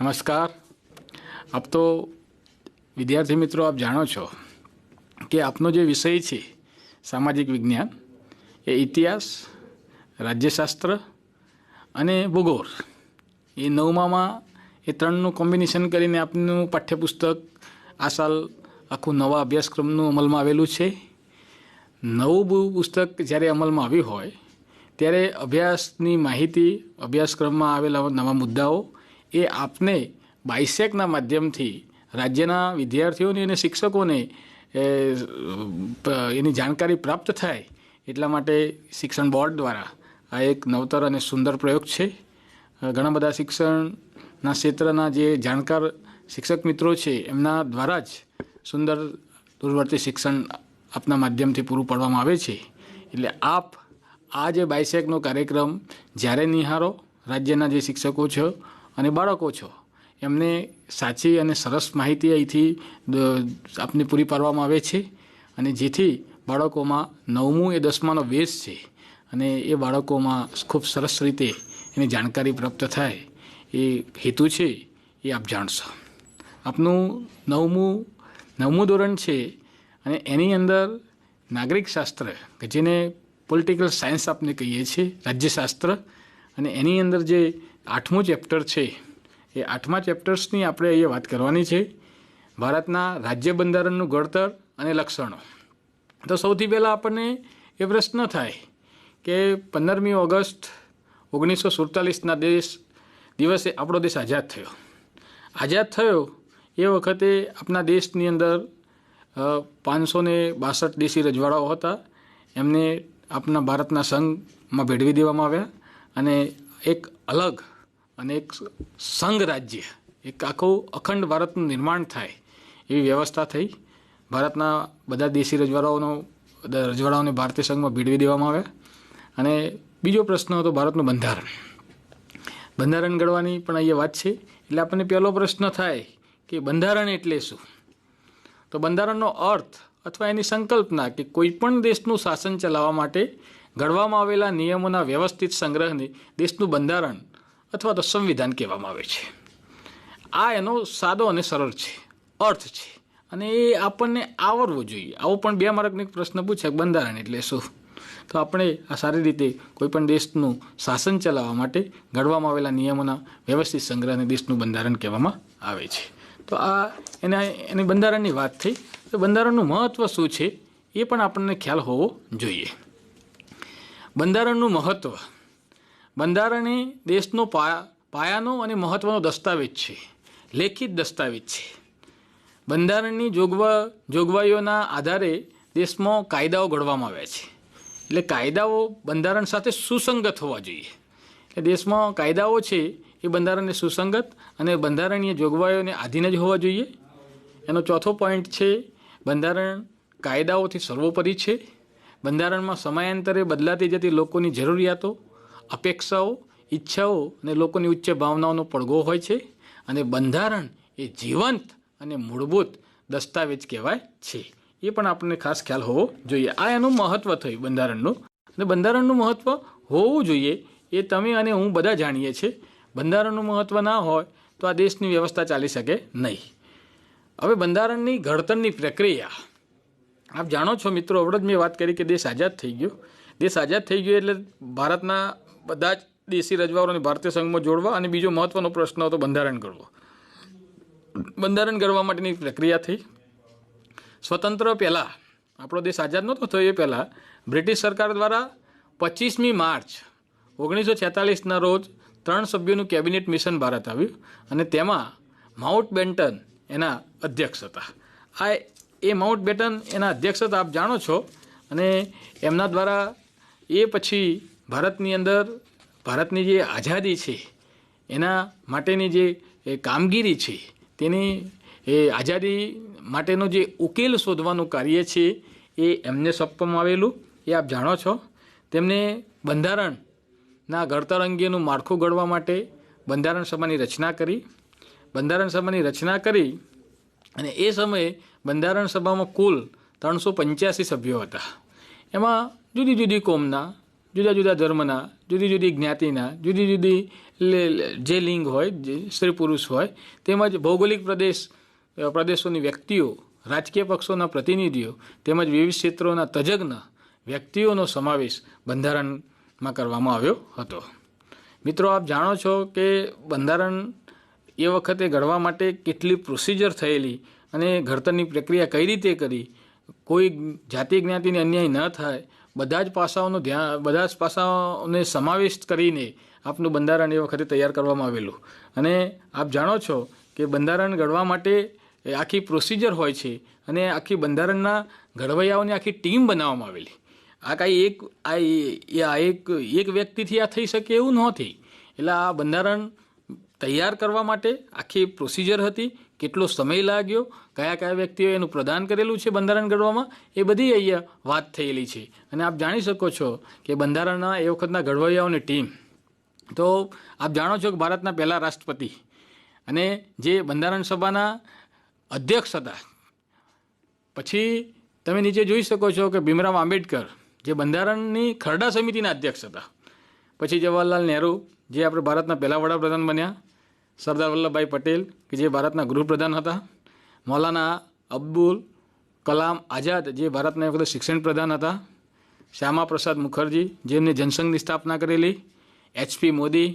नमस्कार। आप तो विद्यार्थी मित्रों आप जाणो छो कि आपनो जो विषय है सामाजिक विज्ञान ए इतिहास, राज्यशास्त्र अने भूगोल ये नवमां ए त्रणનું કોમ્બિનેશન કરીને આપનું પાઠ્યપુસ્તક આ સાલ આખું નવા અભ્યાસક્રમનું અમલમાં આવેલું છે। નવું પુસ્તક જ્યારે અમલમાં આવ્યું હોય ત્યારે અભ્યાસની માહિતી, અભ્યાસક્રમમાં આવેલા નવા મુદ્દાઓ એ આપને બાયસેકના માધ્યમથી રાજ્યના વિદ્યાર્થીઓને અને શિક્ષકોને એની જાણકારી પ્રાપ્ત થાય એટલા માટે શિક્ષણ બોર્ડ દ્વારા આ એક નવતર અને સુંદર પ્રયોગ છે। ઘણા બધા શિક્ષણના ક્ષેત્રના જે જાણકાર શિક્ષક મિત્રો છે એમના દ્વારા જ સુંદર દૂરવર્તી શિક્ષણ આપના માધ્યમથી પૂરું પાડવામાં આવે છે। એટલે આપ આ જે બાયસેકનો કાર્યક્રમ જ્યારે નિહાળો, રાજ્યના જે શિક્ષકો છો અને બાળકો છો એમને સાચી અને સરસ માહિતી અહીંથી આપને પૂરી પાડવામાં આવે છે અને જેથી બાળકોમાં નવમું એ 10માનો બેઝ છે અને એ બાળકોમાં ખૂબ સરસ રીતે એની જાણકારી પ્રાપ્ત થાય એ હેતુ છે એ આપ જાણશો। આપનું નવમું ધોરણ છે અને એની અંદર નાગરિક શાસ્ત્ર કે જેને પોલિટિકલ સાયન્સ આપણે કહીએ છીએ, રાજ્યશાસ્ત્ર, અને એની અંદર જે 8મું ચેપ્ટર છે એ 8મા ચેપ્ટર્સની આપણે અહીંયા વાત કરવાની છે। ભારતના રાજ્ય બંધારણનું ઘડતર અને લક્ષણો। તો સૌથી પહેલાં આપણને એ પ્રશ્ન થાય કે 15મી ઓગસ્ટ 1947ના દિવસે આપણો દેશ આઝાદ થયો। આઝાદ થયો એ વખતે આપણા દેશની અંદર 562 દેશી રજવાડાઓ હતા। એમને આપણા ભારતના સંઘમાં ભેળવી દેવામાં આવ્યા અને એક અલગ અને એક સંઘ રાજ્ય, એક આખું અખંડ ભારતનું નિર્માણ થાય એવી વ્યવસ્થા થઈ। ભારતના બધા દેશી રજવાડાઓને ભારતીય સંઘમાં ભેળવી દેવામાં આવ્યા। અને બીજો પ્રશ્ન હતો ભારતનું બંધારણ ઘડવાની પણ અહીંયા વાત છે। એટલે આપણને પહેલો પ્રશ્ન થાય કે બંધારણ એટલે શું? તો બંધારણનો અર્થ અથવા એની સંકલ્પના કે કોઈપણ દેશનું શાસન ચલાવવા માટે ઘડવામાં આવેલા નિયમોના વ્યવસ્થિત સંગ્રહને દેશનું બંધારણ અથવા તો સંવિધાન કહેવામાં આવે છે। આ એનો સાદો અને સરળ છે અર્થ છે અને એ આપણને આવડવો જોઈએ। આવો પણ 2 માર્કનો પ્રશ્ન પૂછે બંધારણ એટલે શું, તો આપણે આ સારી રીતે કોઈપણ દેશનું શાસન ચલાવવા માટે ઘડવામાં આવેલા નિયમોના વ્યવસ્થિત સંગ્રહને દેશનું બંધારણ કહેવામાં આવે છે। તો આ એની બંધારણની વાત થઈ। તો બંધારણનું મહત્ત્વ શું છે એ પણ આપણને ખ્યાલ હોવો જોઈએ। બંધારણનું મહત્ત્વ, બંધારણ એ દેશનો પાયાનો અને મહત્ત્વનો દસ્તાવેજ છે, લેખિત દસ્તાવેજ છે। બંધારણની જોગવાઈઓના આધારે દેશમાં કાયદાઓ ઘડવામાં આવ્યા છે। એટલે કાયદાઓ બંધારણ સાથે સુસંગત હોવા જોઈએ। એટલે દેશમાં કાયદાઓ છે એ બંધારણને સુસંગત અને બંધારણીય જોગવાઈઓને આધીન જ હોવા જોઈએ। એનો ચોથો પોઈન્ટ છે બંધારણ કાયદાઓથી સર્વોપરી છે। બંધારણમાં સમયાંતરે બદલાતી જતી લોકોની જરૂરિયાતો, અપેક્ષાઓ, ઈચ્છાઓ અને લોકોની ઉચ્ચ ભાવનાઓનો પડઘો હોય છે અને બંધારણ એ જીવંત અને મૂળભૂત દસ્તાવેજ કહેવાય છે। એ પણ આપણને ખાસ ખ્યાલ હોવો જોઈએ। આ એનું મહત્ત્વ થયું બંધારણનું। અને બંધારણનું મહત્ત્વ હોવું જોઈએ એ તમે અને હું બધા જાણીએ છીએ। બંધારણનું મહત્ત્વ ના હોય તો આ દેશની વ્યવસ્થા ચાલી શકે નહીં। હવે બંધારણની ઘડતરની પ્રક્રિયા આપ જાણો છો મિત્રો, હમણાં જ મેં વાત કરી કે દેશ આઝાદ થઈ ગયો। દેશ આઝાદ થઈ ગયો એટલે ભારતના બધા જ દેશી રજવાડાઓને ભારતીય સંઘમાં જોડવા અને બીજો મહત્ત્વનો પ્રશ્ન હતો બંધારણ ઘડવો। બંધારણ ઘડવા માટેની પ્રક્રિયા થઈ। સ્વતંત્ર પહેલાં, આપણો દેશ આઝાદ નહોતો થયો એ પહેલાં બ્રિટિશ સરકાર દ્વારા 25મી માર્ચ 1946ના રોજ 3 સભ્યોનું કેબિનેટ મિશન ભારત આવ્યું અને તેમાં માઉન્ટ બેટન એના અધ્યક્ષ હતા। એ માઉન્ટ બેટન એના અધ્યક્ષ હતા, આપ જાણો છો। અને એમના દ્વારા એ પછી ભારતની અંદર ભારતની જે આઝાદી છે એના માટેની જે કામગીરી છે તેની એ આઝાદી માટેનો જે ઉકેલ શોધવાનું કાર્ય છે એ એમને સોંપવામાં આવેલું એ આપ જાણો છો। તેમને બંધારણના ઘડતર અંગેનું માળખું ઘડવા માટે બંધારણ સભાની રચના કરી। બંધારણ સભાની રચના કરી અને એ સમયે બંધારણ સભામાં કુલ 385 સભ્યો હતા। એમાં જુદી જુદી કોમના, જુદા જુદા ધર્મના, જુદી જુદી જ્ઞાતિના, જુદી જુદી જે લિંગ હોય, જે સ્ત્રી પુરુષ હોય, તેમજ ભૌગોલિક પ્રદેશોની વ્યક્તિઓ, રાજકીય પક્ષોના પ્રતિનિધિઓ તેમજ વિવિધ ક્ષેત્રોના તજજ્ઞ વ્યક્તિઓનો સમાવેશ બંધારણમાં કરવામાં આવ્યો હતો. મિત્રો, આપ જાણો છો કે બંધારણ એ વખતે ઘડવા માટે કેટલી પ્રોસિજર થયેલી અને ઘડતરની પ્રક્રિયા કઈ રીતે કરી, કોઈ જાતિ જ્ઞાતિને અન્યાય ન થાય, બધા જ પાસાઓને સમાવેશ કરીને આપનું બંધારણ એ વખતે તૈયાર કરવામાં આવેલું. અને આપ જાણો છો કે બંધારણ ઘડવા માટે આખી પ્રોસિજર હોય છે અને આખી બંધારણના ઘડવૈયાઓની આખી ટીમ બનાવવામાં આવેલી. આ કાંઈ એક વ્યક્તિથી આ થઈ શકે એવું નહોતી. એટલે આ બંધારણ તૈયાર કરવા માટે આખી પ્રોસિજર હતી, કેટલો સમય લાગ્યો, કયા કયા વ્યક્તિઓએ એનું પ્રદાન કરેલું છે બંધારણ ઘડવામાં, એ બધી અહીંયા વાત થયેલી છે. અને આપ જાણી શકો છો કે બંધારણના એ વખતના ઘડવૈયાઓની ટીમ, તો આપ જાણો છો કે ભારતના પહેલા રાષ્ટ્રપતિ અને જે બંધારણ સભાના અધ્યક્ષ હતા. પછી તમે નીચે જોઈ શકો છો કે ભીમરાવ આંબેડકર જે બંધારણની ખરડા સમિતિના અધ્યક્ષ હતા. પછી જવાહરલાલ નહેરુ જે આપણે ભારતના પહેલા વડાપ્રધાન બન્યા, સરદાર વલ્લભભાઈ પટેલ કે જે ભારતના ગૃહપ્રધાન હતા, મૌલાના અબ્દુલ કલામ આઝાદ જે ભારતના એ વખતે શિક્ષણ પ્રધાન હતા, શ્યામા પ્રસાદ મુખર્જી જેમને જનસંઘની સ્થાપના કરેલી, HP Modi,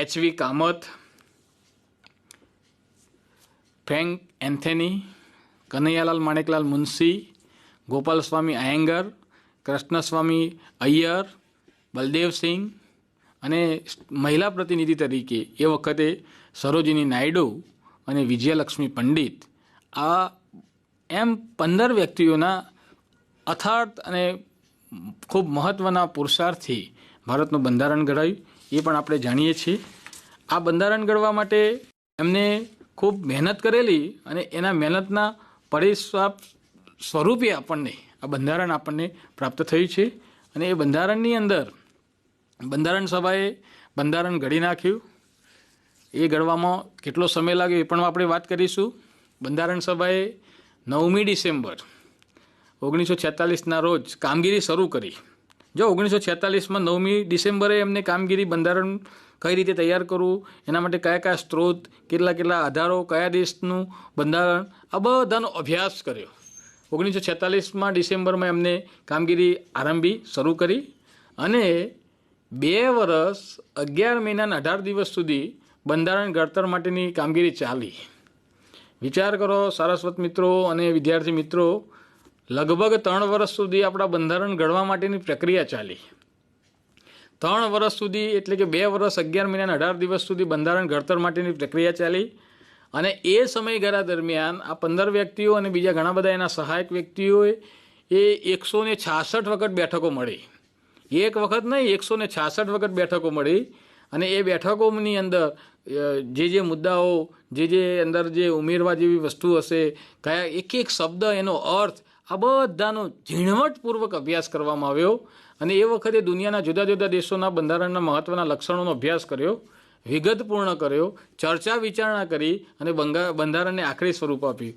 HV Kamath, Frank Anthony, Kanaiyalal Maneklal Munshi, Gopal Swami Ayyangar, Krishnaswami Iyer, Baldev Singh અને મહિલા પ્રતિનિધિ તરીકે એ વખતે સરોજિની નાયડુ અને વિજયલક્ષ્મી પંડિત, આ એમ 15 વ્યક્તિઓના અથાર્થ અને ખૂબ મહત્ત્વના પુરુષાર્થથી ભારતનું બંધારણ ઘડાયું એ પણ આપણે જાણીએ છીએ. આ બંધારણ ઘડવા માટે એમને ખૂબ મહેનત કરેલી અને એના મહેનતના પરિશ્રાપ સ્વરૂપે આપણને આ બંધારણ આપણને પ્રાપ્ત થયું છે. અને એ બંધારણની અંદર બંધારણ સભાએ બંધારણ ઘડી નાખ્યું. એ ઘડવામાં કેટલો સમય લાગ્યો એ પણ આપણે વાત કરીશું. બંધારણ સભાએ 9મી ડિસેમ્બર 1946ના રોજ કામગીરી શરૂ કરી. જો 1946માં 9મી ડિસેમ્બરે એમને કામગીરી બંધારણ કઈ રીતે તૈયાર કરવું, એના માટે કયા કયા સ્ત્રોત, કેટલા આધારો, કયા દેશનું બંધારણ, આ બધાનો અભ્યાસ કર્યો. 1946માં ડિસેમ્બરમાં એમને કામગીરી આરંભી શરૂ કરી અને 2 વર્ષ 11 મહિના અને 18 દિવસ સુધી બંધારણ ઘડતર માટેની કામગીરી ચાલી. વિચાર કરો સારસ્વત મિત્રો અને વિદ્યાર્થી મિત્રો, લગભગ 3 વર્ષ સુધી આપણા બંધારણ ઘડવા માટેની પ્રક્રિયા ચાલી. 3 વર્ષ સુધી એટલે કે 2 વર્ષ 11 મહિના અને 18 દિવસ સુધી બંધારણ ઘડતર માટેની પ્રક્રિયા ચાલી. અને એ સમયગાળા દરમિયાન આ 15 વ્યક્તિઓ અને બીજા ઘણા બધા એના સહાયક વ્યક્તિઓએ એ 166 વખત બેઠકો મળી. એક વખત નહીં, 166 વખત બેઠકો મળી. અને એ બેઠકોની અંદર જે મુદ્દાઓ, જે અંદર જે ઉમેરવા જેવી વસ્તુ હશે, કયા એક શબ્દ, એનો અર્થ, આ બધાનો ઝીણવટપૂર્વક અભ્યાસ કરવામાં આવ્યો. અને એ વખતે દુનિયાના જુદા જુદા દેશોના બંધારણના મહત્ત્વના લક્ષણોનો અભ્યાસ કર્યો, વિગતપૂર્ણ કર્યો, ચર્ચા વિચારણા કરી અને બંધારણને આખરી સ્વરૂપ આપ્યું.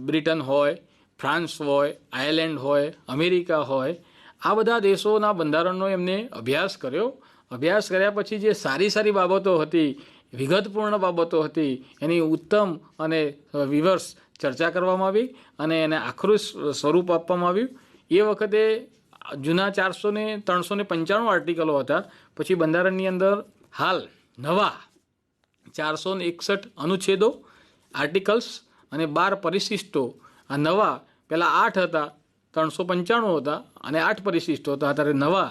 બ્રિટન હોય, ફ્રાન્સ હોય, આયર્લેન્ડ હોય, અમેરિકા હોય, આ બધા દેશોના બંધારણનો એમને અભ્યાસ કર્યો. અભ્યાસ કર્યા પછી જે સારી બાબતો હતી, વિગતપૂર્ણ બાબતો હતી, એની ઉત્તમ અને વિવર્સ ચર્ચા કરવામાં આવી અને એને આખરું સ્વરૂપ આપવામાં આવ્યું. એ વખતે જૂના 395 આર્ટિકલો હતા. પછી બંધારણની અંદર હાલ નવા 461 અનુચ્છેદો, આર્ટિકલ્સ અને 12 પરિશિષ્ટો. આ નવા પહેલાં 8 હતા, 395 હતા અને 8 પરિશિષ્ટો હતા. અત્યારે નવા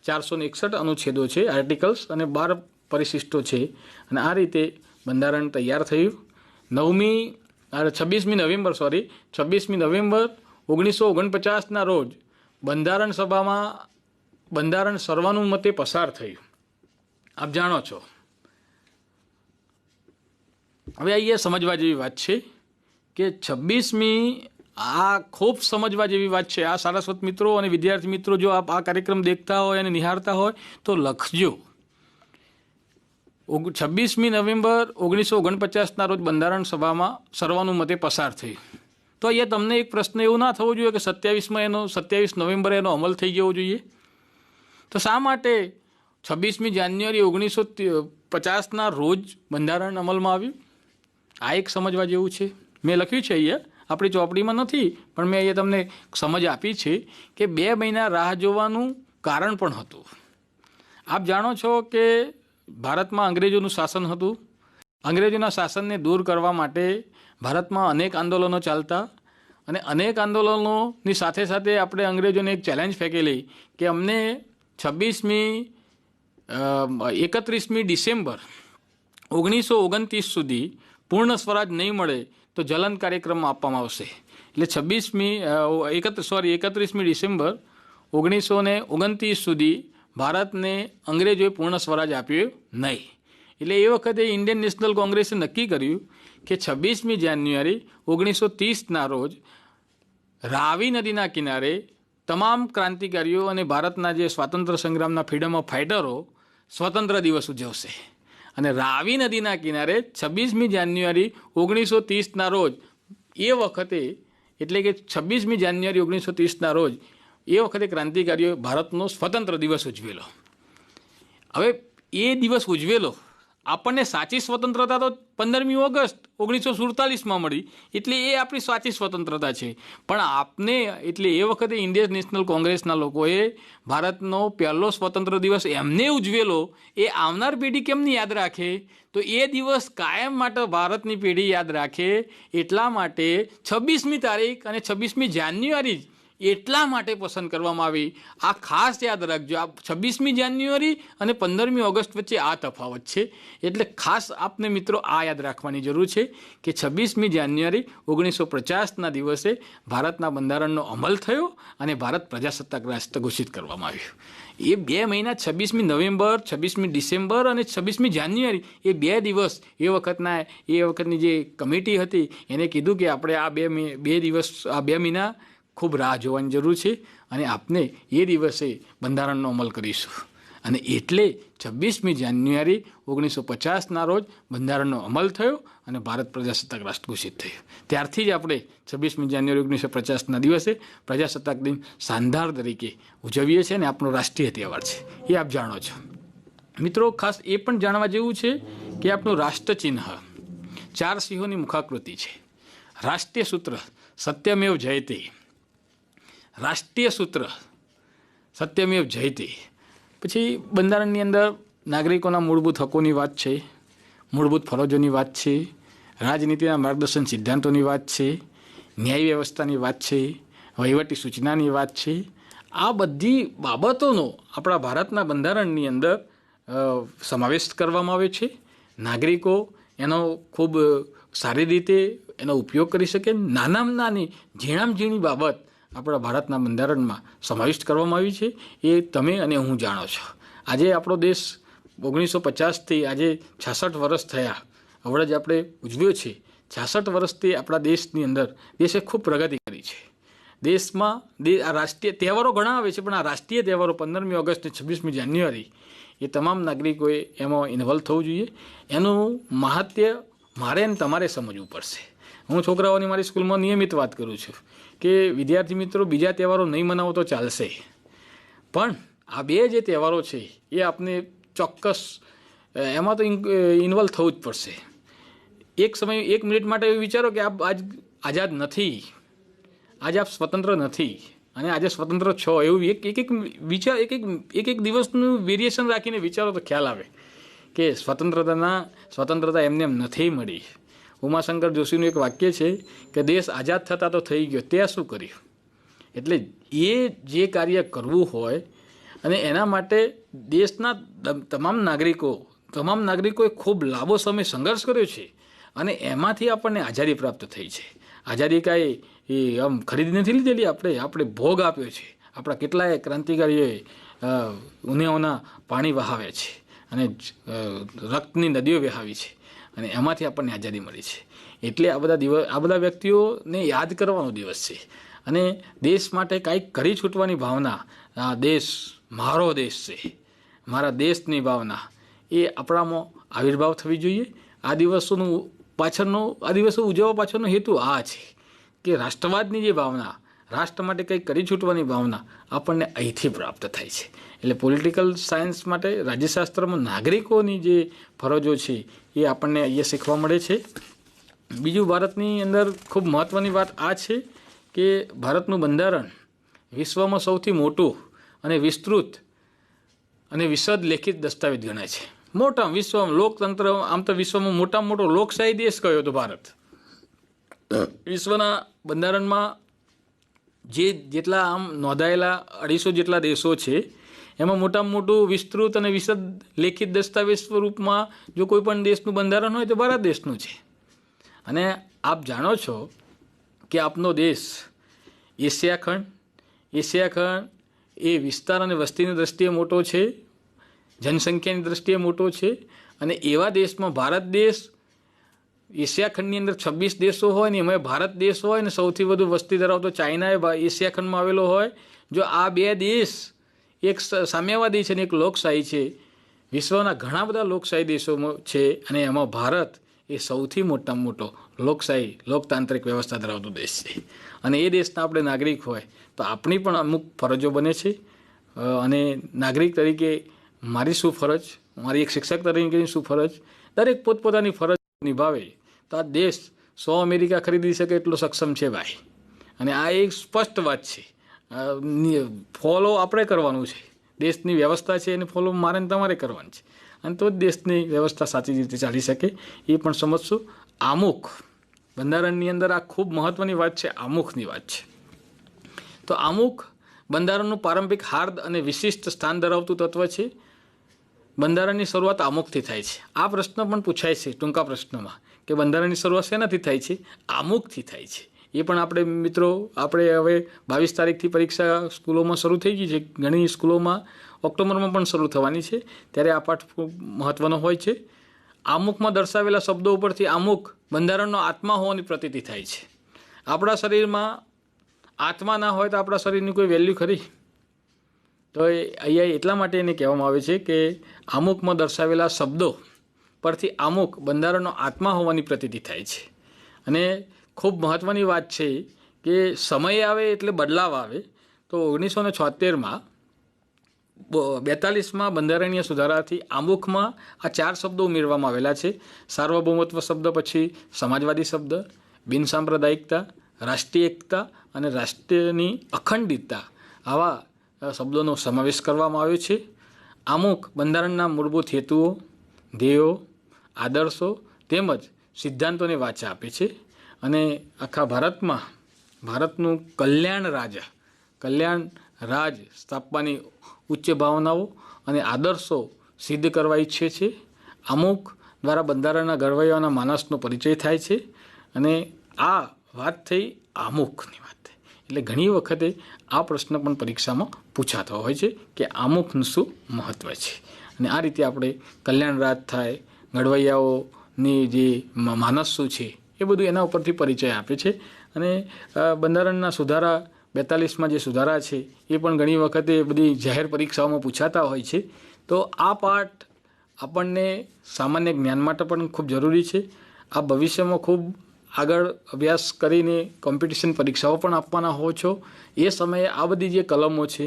461 અનુચ્છેદો છે, આર્ટિકલ્સ અને 12 પરિશિષ્ટો છે. અને આ રીતે બંધારણ તૈયાર થયું. 26મી નવેમ્બર 1949ના રોજ બંધારણ સભામાં બંધારણ સર્વાનુમતે પસાર થયું. આપ જાણો છો. હવે અહીંયા સમજવા જેવી વાત છે કે 26મી, આ ખૂબ સમજવા જેવી વાત છે. આ સારસ્વત મિત્રો અને વિદ્યાર્થી મિત્રો, જો આપ આ કાર્યક્રમ દેખતા હોય અને નિહાળતા હોય તો લખજો. 26મી નવેમ્બર 1949ના રોજ બંધારણ સભામાં સર્વાનુમતે પસાર થયું. તો અહીંયા તમને એક પ્રશ્ન એવું ના થવો જોઈએ કે 27 નવેમ્બરે એનો અમલ થઈ જવો જોઈએ. તો શા માટે 26મી જાન્યુઆરી 1950ના રોજ બંધારણ અમલમાં આવ્યું? આ એક સમજવા જેવું છે. મેં લખ્યું છે અહીંયા, આપણી ચોપડીમાં નથી, પણ મેં અહીંયા તમને સમજ આપી છે કે 2 મહિના રાહ જોવાનું કારણ પણ હતું. આપ જાણો છો કે ભારતમાં અંગ્રેજોનું શાસન હતું. અંગ્રેજોના શાસનને દૂર કરવા માટે ભારતમાં અનેક આંદોલનો ચાલતા, અને અનેક આંદોલનોની સાથે સાથે આપણે અંગ્રેજોને એક ચેલેન્જ ફેંકેલી કે અમને 31મી ડિસેમ્બર 1929 સુધી પૂર્ણ સ્વરાજ નહીં મળે તો જલન કાર્યક્રમ આપવામાં આવશે. એટલે 31મી ડિસેમ્બર 1929 સુધી ભારતને અંગ્રેજોએ પૂર્ણ સ્વરાજ આપ્યું નહીં. એટલે એ વખતે ઇન્ડિયન નેશનલ કોંગ્રેસે નક્કી કર્યું કે 26મી જાન્યુઆરી 1930ના રોજ રાવી નદીના કિનારે તમામ ક્રાંતિકારીઓ અને ભારતના જે સ્વાતંત્ર્ય સંગ્રામના ફ્રીડમ ઓફ ફાઇટરો સ્વતંત્ર દિવસ ઉજવશે. અને રાવી નદીના કિનારે 26મી જાન્યુઆરી 1930ના રોજ એ વખતે, એટલે કે 26મી જાન્યુઆરી 1930ના રોજ એ વખતે ક્રાંતિકારીઓ ભારતનો સ્વતંત્ર દિવસ ઉજવેલો. હવે એ દિવસ ઉજવેલો આપણને સાચી સ્વતંત્રતા તો 15મી ઓગસ્ટ 1947માં મળી, એટલે એ આપણી સાચી સ્વતંત્રતા છે. પણ આપને એટલે એ વખતે ઇન્ડિયન નેશનલ કોંગ્રેસના લોકોએ ભારતનો પહેલો સ્વતંત્ર દિવસ એમને ઉજવેલો, એ આવનાર પેઢી કેમ નહીં યાદ રાખે? તો એ દિવસ કાયમ માટે ભારતની પેઢી યાદ રાખે એટલા માટે 26મી તારીખ અને 26મી જાન્યુઆરી એટલા માટે પસંદ કરવામાં આવી. આ ખાસ યાદ રાખજો. આ 26મી જાન્યુઆરી અને 15મી ઓગસ્ટ વચ્ચે આ તફાવત છે. એટલે ખાસ આપને મિત્રો આ યાદ રાખવાની જરૂર છે કે 26મી જાન્યુઆરી 1950ના દિવસે ભારતના બંધારણનો અમલ થયો અને ભારત પ્રજાસત્તાક રાષ્ટ્ર ઘોષિત કરવામાં આવ્યું. એ 2 મહિના 26મી નવેમ્બર, 26મી ડિસેમ્બર અને 26મી જાન્યુઆરી એ 2 દિવસ એ વખતની જે કમિટી હતી એને કીધું કે આપણે આ 2 દિવસ, આ 2 મહિના ખૂબ રાહ જોવાની જરૂર છે અને આપને એ દિવસે બંધારણનો અમલ કરીશું. અને એટલે 26મી જાન્યુઆરી 1950ના રોજ બંધારણનો અમલ થયો અને ભારત પ્રજાસત્તાક રાષ્ટ્ર ઘોષિત થયું. ત્યારથી જ આપણે 26મી જાન્યુઆરી 1950ના દિવસે પ્રજાસત્તાક દિન શાનદાર તરીકે ઉજવીએ છીએ અને આપણો રાષ્ટ્રીય તહેવાર છે, એ આપ જાણો છો. મિત્રો, ખાસ એ પણ જાણવા જેવું છે કે આપણું રાષ્ટ્રચિહ્ન 4 સિંહોની મુખાકૃતિ છે. રાષ્ટ્રીય સૂત્ર સત્યમેવ જયતે, રાષ્ટ્રીય સૂત્ર સત્યમેવ જયતે. પછી બંધારણની અંદર નાગરિકોના મૂળભૂત હકોની વાત છે, મૂળભૂત ફરજોની વાત છે, રાજનીતિના માર્ગદર્શન સિદ્ધાંતોની વાત છે, ન્યાય વ્યવસ્થાની વાત છે, વહીવટી સૂચનાની વાત છે. આ બધી બાબતોનો આપણા ભારતના બંધારણની અંદર સમાવેશ કરવામાં આવે છે. નાગરિકો એનો ખૂબ સારી રીતે એનો ઉપયોગ કરી શકે. નાનામાં નાની ઝીણામાં ઝીણી બાબત આપણા ભારતના બંધારણમાં સમાવિષ્ટ કરવામાં આવી છે. એ તમે અને હું જાણો છો. આજે આપણો દેશ 1950થી આજે 66 વર્ષ થયા, હમણાં જ આપણે ઉજવ્યો છે. 66 વર્ષથી આપણા દેશની અંદર દેશે ખૂબ પ્રગતિ કરી છે. દેશમાં આ રાષ્ટ્રીય તહેવારો ઘણા આવે છે, પણ આ રાષ્ટ્રીય તહેવારો 15મી ઓગસ્ટ અને 26મી જાન્યુઆરી એ તમામ નાગરિકોએ એમાં ઇન્વોલ્વ થવું જોઈએ. એનું મહાત્મ્ય મારે અને તમારે સમજવું પડશે. હું છોકરાઓની મારી સ્કૂલમાં નિયમિત વાત કરું છું કે વિદ્યાર્થી મિત્રો, બીજા તહેવારો નહીં મનાવો તો ચાલશે, પણ આ 2 જે તહેવારો છે એ આપને ચોક્કસ એમાં તો ઇન્વોલ્વ થવું જ પડશે. એક સમય 1 મિનિટ માટે એવું વિચારો કે આપ આજ આઝાદ નથી, આજે આપ સ્વતંત્ર નથી અને આજે સ્વતંત્ર છો, એવું એક દિવસનું વેરિએશન રાખીને વિચારો તો ખ્યાલ આવે કે સ્વતંત્રતા એમને એમ નથી મળી. ઉમાશંકર જોશીનું એક વાક્ય છે કે દેશ આઝાદ થતા તો થઈ ગયો, તે શું કર્યું? એટલે એ જે કાર્ય કરવું હોય અને એના માટે દેશના તમામ નાગરિકોએ ખૂબ લાંબો સમય સંઘર્ષ કર્યો છે અને એમાંથી આપણને આઝાદી પ્રાપ્ત થઈ છે. આઝાદી કાંઈ એ આમ ખરીદી નથી લીધેલી, આપણે ભોગ આપ્યો છે. આપણા કેટલાય ક્રાંતિકારીઓએ ઉનાઓના પાણી વહાવ્યા છે અને રક્તની નદીઓ વહાવી છે અને એમાંથી આપણને આઝાદી મળી છે. એટલે આ બધા વ્યક્તિઓને યાદ કરવાનો દિવસ છે અને દેશ માટે કાંઈક કરી છૂટવાની ભાવના, આ દેશ મારો દેશ છે, મારા દેશની ભાવના એ આપણામાં આવિર્ભાવ થવી જોઈએ. આ દિવસો ઉજવવા પાછળનો હેતુ આ છે કે રાષ્ટ્રવાદની જે ભાવના, રાષ્ટ્ર માટે કંઈક કરી છૂટવાની ભાવના આપણને અહીંથી પ્રાપ્ત થાય છે. એટલે પોલિટિકલ સાયન્સ માટે રાજ્યશાસ્ત્રમાં નાગરિકોની જે ફરજો છે એ આપણને અહીંયા શીખવા મળે છે. બીજું ભારતની અંદર ખૂબ મહત્ત્વની વાત આ છે કે ભારતનું બંધારણ વિશ્વમાં સૌથી મોટું અને વિસ્તૃત અને વિશદ લેખિત દસ્તાવેજ ગણાય છે. મોટા વિશ્વમાં લોકતંત્ર, આમ તો વિશ્વમાં મોટામાં મોટો લોકશાહી દેશ કયો તો ભારત. વિશ્વના બંધારણમાં જેટલા આમ નોંધાયેલા 250 જેટલા દેશો છે એમાં મોટામાં મોટું વિસ્તૃત અને વિશદ લેખિત દસ્તાવેજ સ્વરૂપમાં જો કોઈ પણ દેશનું બંધારણ હોય તો ભારત દેશનું છે. અને આપ જાણો છો કે આપનો દેશ એશિયા ખંડ એ વિસ્તાર અને વસ્તીની દ્રષ્ટિએ મોટો છે, જનસંખ્યાની દ્રષ્ટિએ મોટો છે. અને એવા દેશમાં ભારત દેશ એશિયા ખંડની અંદર 26 દેશો હોય ને એમાં ભારત દેશ હોય ને સૌથી વધુ વસ્તી ધરાવતો ચાઇના એ એશિયા ખંડમાં આવેલો હોય. જો આ બે દેશ, એક સામ્યવાદી છે ને એક લોકશાહી છે, વિશ્વના ઘણા બધા લોકશાહી દેશોમાં છે અને એમાં ભારત એ સૌથી મોટામાં મોટો લોકશાહી લોકતાંત્રિક વ્યવસ્થા ધરાવતો દેશ છે. અને એ દેશના આપણે નાગરિક હોય તો આપણી પણ અમુક ફરજો બને છે. અને નાગરિક તરીકે મારી શું ફરજ, મારી એક શિક્ષક તરીકેની શું ફરજ, દરેક પોતપોતાની ફરજ નિભાવે તો આ દેશ 100 અમેરિકા ખરીદી શકે એટલો સક્ષમ છે ભાઈ. અને આ એક સ્પષ્ટ વાત છે. ફોલો આપણે કરવાનું છે. દેશની વ્યવસ્થા છે એને ફોલો મારે ને તમારે કરવાની છે. અને તો જ દેશની વ્યવસ્થા સાચી રીતે ચાલી શકે એ પણ સમજશું. આમુખ બંધારણની અંદર આ ખૂબ મહત્ત્વની વાત છે, આમુખની વાત છે. તો આમુખ બંધારણનું પારંપરિક હાર્દ અને વિશિષ્ટ સ્થાન ધરાવતું તત્વ છે. બંધારણની શરૂઆત આમુખથી થાય છે. આ પ્રશ્ન પણ પૂછાય છે ટૂંકા પ્રશ્નમાં કે બંધારણની શરૂઆત શેનાથી થાય છે? આમુખથી થાય છે. એ પણ આપણે મિત્રો, આપણે હવે 22 તારીખથી પરીક્ષા સ્કૂલોમાં શરૂ થઈ ગઈ છે. ઘણી સ્કૂલોમાં ઓક્ટોબરમાં પણ શરૂ થવાની છે. ત્યારે આ પાઠ ખૂબ મહત્ત્વનો હોય છે. આમુખમાં દર્શાવેલા શબ્દો ઉપરથી આમુખ બંધારણનો આત્મા હોવાની પ્રતીતિ થાય છે. આપણા શરીરમાં આત્મા ના હોય તો આપણા શરીરની કોઈ વેલ્યુ ખરી? તો અહીંયા એટલા માટે એને કહેવામાં આવે છે કે આમુખમાં દર્શાવેલા શબ્દો પરથી આમુખ બંધારણનો આત્મા હોવાની પ્રતીતિ થાય છે. અને ખૂબ મહત્ત્વની વાત છે કે સમય આવે એટલે બદલાવ આવે. તો 1976માં 42માં બંધારણીય સુધારાથી આમુખમાં આ 4 શબ્દો ઉમેરવામાં આવેલા છે. સાર્વભૌમત્વ શબ્દ પછી સમાજવાદી શબ્દ, બિનસાંપ્રદાયિકતા, રાષ્ટ્રીય એકતા અને રાષ્ટ્રની અખંડિતતા આવા શબ્દોનો સમાવેશ કરવામાં આવ્યો છે. આમુખ બંધારણના મૂળભૂત હેતુઓ, ધ્યેયો, આદર્શો તેમજ સિદ્ધાંતોને વાચા આપે છે. અને આખા ભારતનું કલ્યાણ રાજ સ્થાપવાની ઉચ્ચ ભાવનાઓ અને આદર્શો સિદ્ધ કરવા ઈચ્છે છે. આમુખ દ્વારા બંધારણના ઘડવૈયાના માનસનો પરિચય થાય છે. અને આ વાત થઈ આમુખની વાત. એટલે ઘણી વખતે આ પ્રશ્ન પણ પરીક્ષામાં પૂછાતો હોય છે કે આમુખનું શું મહત્ત્વ છે. અને આ રીતે આપણે કલ્યાણ રાજ થાય, ઘડવૈયાઓની જે માનસ શું છે એ બધું એના ઉપરથી પરિચય આપે છે. અને બંધારણના સુધારા 42માં જે સુધારા છે એ પણ ઘણી વખતે બધી જાહેર પરીક્ષાઓમાં પૂછાતા હોય છે. તો આ પાઠ આપણને સામાન્ય જ્ઞાન માટે પણ ખૂબ જરૂરી છે. આ ભવિષ્યમાં ખૂબ આગળ અભ્યાસ કરીને કોમ્પિટિશન પરીક્ષાઓ પણ આપવાના હો છો. એ સમયે આ બધી જે કલમો છે,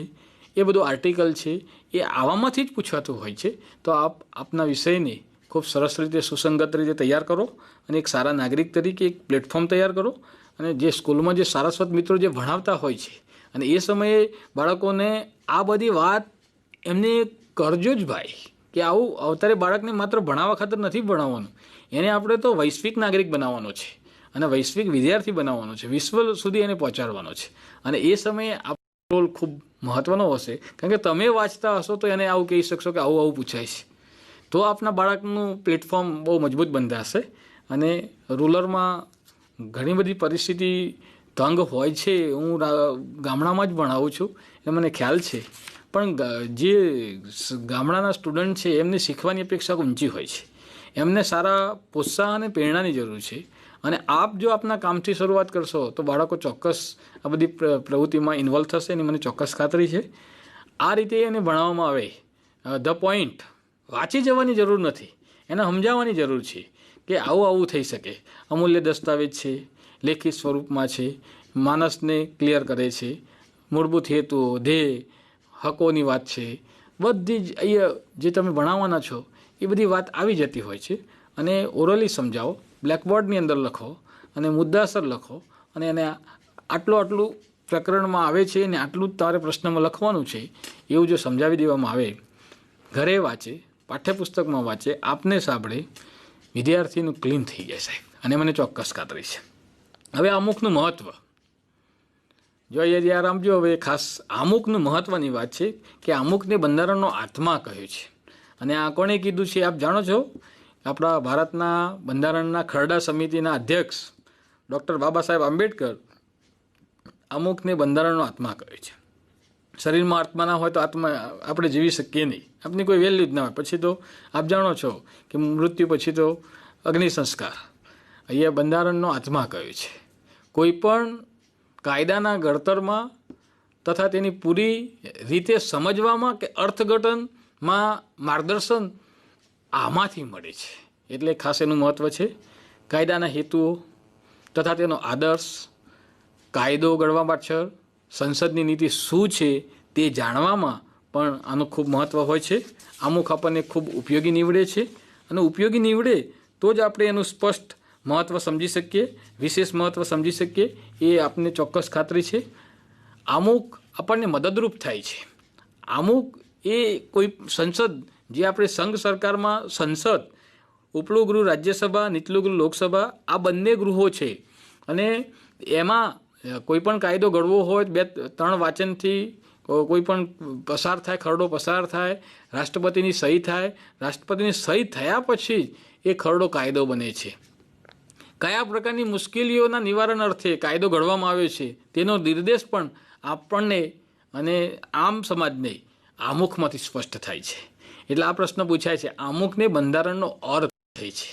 એ બધું આર્ટિકલ છે, એ આવામાંથી જ પૂછાતું હોય છે. તો આપ આપના વિષયને ખૂબ સરસ રીતે સુસંગત રીતે તૈયાર કરો અને એક સારા નાગરિક તરીકે એક પ્લેટફોર્મ તૈયાર કરો. અને જે સ્કૂલમાં જે સારસ્વત મિત્રો જે ભણાવતા હોય છે અને એ સમયે બાળકોને આ બધી વાત એમને કરજો જ ભાઈ, કે આવું અવતારે બાળકને માત્ર ભણાવવા ખાતર નથી ભણાવવાનું, એને આપણે તો વૈશ્વિક નાગરિક બનાવવાનો છે અને વૈશ્વિક વિદ્યાર્થી બનાવવાનો છે, વિશ્વ સુધી એને પહોંચાડવાનો છે. અને એ સમયે આપણો રોલ ખૂબ મહત્ત્વનો હશે, કારણ કે તમે વાંચતા હશો તો એને આવું કહી શકશો કે આવું પૂછાય છે. તો આપના બાળકનું પ્લેટફોર્મ બહુ મજબૂત બંધાશે. અને રૂરલમાં ઘણી બધી પરિસ્થિતિ તંગ હોય છે. હું ગામડામાં જ ભણાવું છું એટલે મને ખ્યાલ છે. પણ જે ગામડાના સ્ટુડન્ટ છે એમને શીખવાની અપેક્ષા ઊંચી હોય છે. એમને સારા પ્રોત્સાહન અને પ્રેરણાની જરૂર છે. અને આપ જો આપના કામથી શરૂઆત કરશો તો બાળકો ચોક્કસ આ બધી પ્રવૃત્તિમાં ઇન્વોલ્વ થશે એની મને ચોક્કસ ખાતરી છે. આ રીતે એને ભણાવવામાં આવે. ધ પોઈન્ટ વાંચી જવાની જરૂર નથી, એને સમજાવવાની જરૂર છે કે આવું થઈ શકે. અમૂલ્ય દસ્તાવેજ છે, લેખિત સ્વરૂપમાં છે, માણસને ક્લિયર કરે છે. મૂળભૂત હેતુઓ, ધ્યેય, હકોની વાત છે, બધી જ અહીંયા જે તમે ભણાવવાના છો એ બધી વાત આવી જતી હોય છે. અને ઓરલી સમજાવો, બ્લેકબોર્ડની અંદર લખો અને મુદ્દાસર લખો અને એને આટલું પ્રકરણમાં આવે છે અને આટલું જ તારે પ્રશ્નમાં લખવાનું છે એવું જો સમજાવી દેવામાં આવે, ઘરે વાંચે, પાઠ્યપુસ્તકમાં વાંચે, આપને સાંભળે, વિદ્યાર્થીનું ક્લીન થઈ જાય સાહેબ, અને મને ચોક્કસ ખાતરી છે. હવે અમુકનું મહત્ત્વ જો અહીંયા સમજો. હવે ખાસ અમુકનું મહત્ત્વની વાત છે કે અમુકને બંધારણનો આત્મા કહ્યું છે. અને આ કોણે કીધું છે આપ જાણો છો? આપણા ભારતના બંધારણના ખરડા સમિતિના અધ્યક્ષ ડૉક્ટર બાબા સાહેબ આંબેડકર અમુકને બંધારણનો આત્મા કહે છે. શરીરમાં આત્મા ના હોય તો આત્મા આપણે જીવી શકીએ નહીં, આપની કોઈ વેલ્યુ જ ના હોય. પછી તો આપ જાણો છો કે મૃત્યુ પછી તો અગ્નિ સંસ્કાર. અહીંયા બંધારણનો આત્મા કહ્યો છે. કોઈ પણ કાયદાના ઘડતરમાં તથા તેની પૂરી રીતે સમજવામાં કે અર્થઘટનમાં માર્ગદર્શન આમાંથી મળે છે. એટલે ખાસ એનું મહત્ત્વ છે. કાયદાના હેતુઓ તથા તેનો આદર્શ, કાયદો ઘડવા પાછળ સંસદની નીતિ શું છે તે જાણવામાં પણ આનું ખૂબ મહત્ત્વ હોય છે. અમુક આપણને ખૂબ ઉપયોગી નીવડે છે, અને ઉપયોગી નીવડે તો જ આપણે એનું સ્પષ્ટ મહત્ત્વ સમજી શકીએ, વિશેષ મહત્ત્વ સમજી શકીએ, એ આપને ચોક્કસ ખાતરી છે. અમુક આપણને મદદરૂપ થાય છે. અમુક એ કોઈ સંસદ, જે આપણે સંઘ સરકારમાં સંસદ, ઉપલું ગૃહ રાજ્યસભા, નીચલું ગૃહ લોકસભા, આ બંને ગૃહો છે. અને એમાં કોઈ પણ કાયદો ઘડવો હોય 2-3 વાંચનથી કોઈ પણ પસાર થાય, ખરડો પસાર થાય, રાષ્ટ્રપતિની સહી થાય, રાષ્ટ્રપતિની સહી થયા પછી એ ખરડો કાયદો બને છે. કયા પ્રકારની મુશ્કેલીઓના નિવારણ અર્થે કાયદો ઘડવામાં આવ્યો છે તેનો નિર્દેશ પણ આપણને અને આમ સમાજને આમુખમાંથી સ્પષ્ટ થાય છે. એટલે આ પ્રશ્ન પૂછાય છે, આમુખને બંધારણનો અર્થ થાય છે.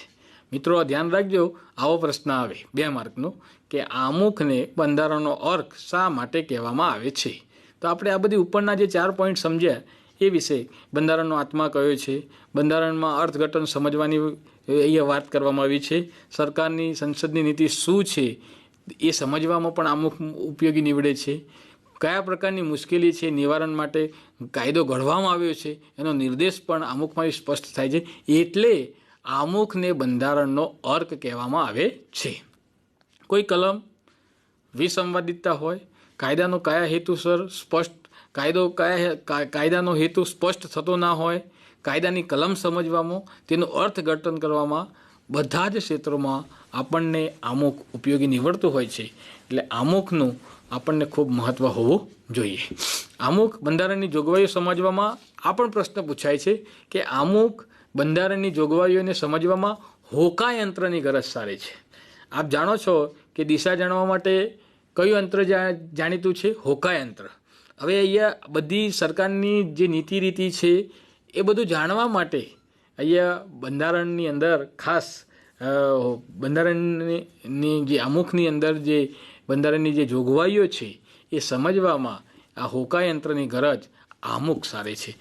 મિત્રો ધ્યાન રાખજો, આવો પ્રશ્ન આવે 2 માર્કનો કે આમુખને બંધારણનો અર્થ શા માટે કહેવામાં આવે છે. તો આપણે આ બધી ઉપરના જે 4 પોઈન્ટ સમજ્યા એ વિશે, બંધારણનો આત્મા કયો છે, બંધારણમાં અર્થઘટન સમજવાની અહીંયા વાત કરવામાં આવી છે, સરકારની સંસદની નીતિ શું છે એ સમજવામાં પણ અમુક ઉપયોગી નીવડે છે, કયા પ્રકારની મુશ્કેલી છે નિવારણ માટે કાયદો ઘડવામાં આવ્યો છે એનો નિર્દેશ પણ અમુકમાં સ્પષ્ટ થાય છે. એટલે આમુખને બંધારણનો અર્ક કહેવામાં આવે છે. કોઈ કલમ વિસંવાદિતતા હોય, કાયદાનો કયા હેતુસર સ્પષ્ટ કાયદાનો હેતુ સ્પષ્ટ થતો ના હોય, કાયદાની કલમ સમજવામાં, તેનું અર્થઘટન કરવામાં, બધા જ ક્ષેત્રોમાં આપણને આમુખ ઉપયોગી નીવડતું હોય છે. એટલે આમુખનું આપણને ખૂબ મહત્ત્વ હોવું જોઈએ. આમુખ બંધારણની જોગવાઈઓ સમજવામાં આ પણ પ્રશ્ન પૂછાય છે કે આમુખ બંધારણની જોગવાઈઓને સમજવામાં હોકા યંત્રની ગરજ સારે છે. આપ જાણો છો કે દિશા જાણવા માટે કયું યંત્ર જાણીતું છે? હોકા યંત્ર. હવે અહીંયા બધી સરકારની જે નીતિ રીતિ છે એ બધું જાણવા માટે અહીંયા બંધારણની અંદર ખાસ બંધારણની જે આમુખની અંદર જે બંધારણની જે જોગવાઈઓ છે એ સમજવામાં આ હોકા યંત્રની ગરજ આમુખ સારે છે.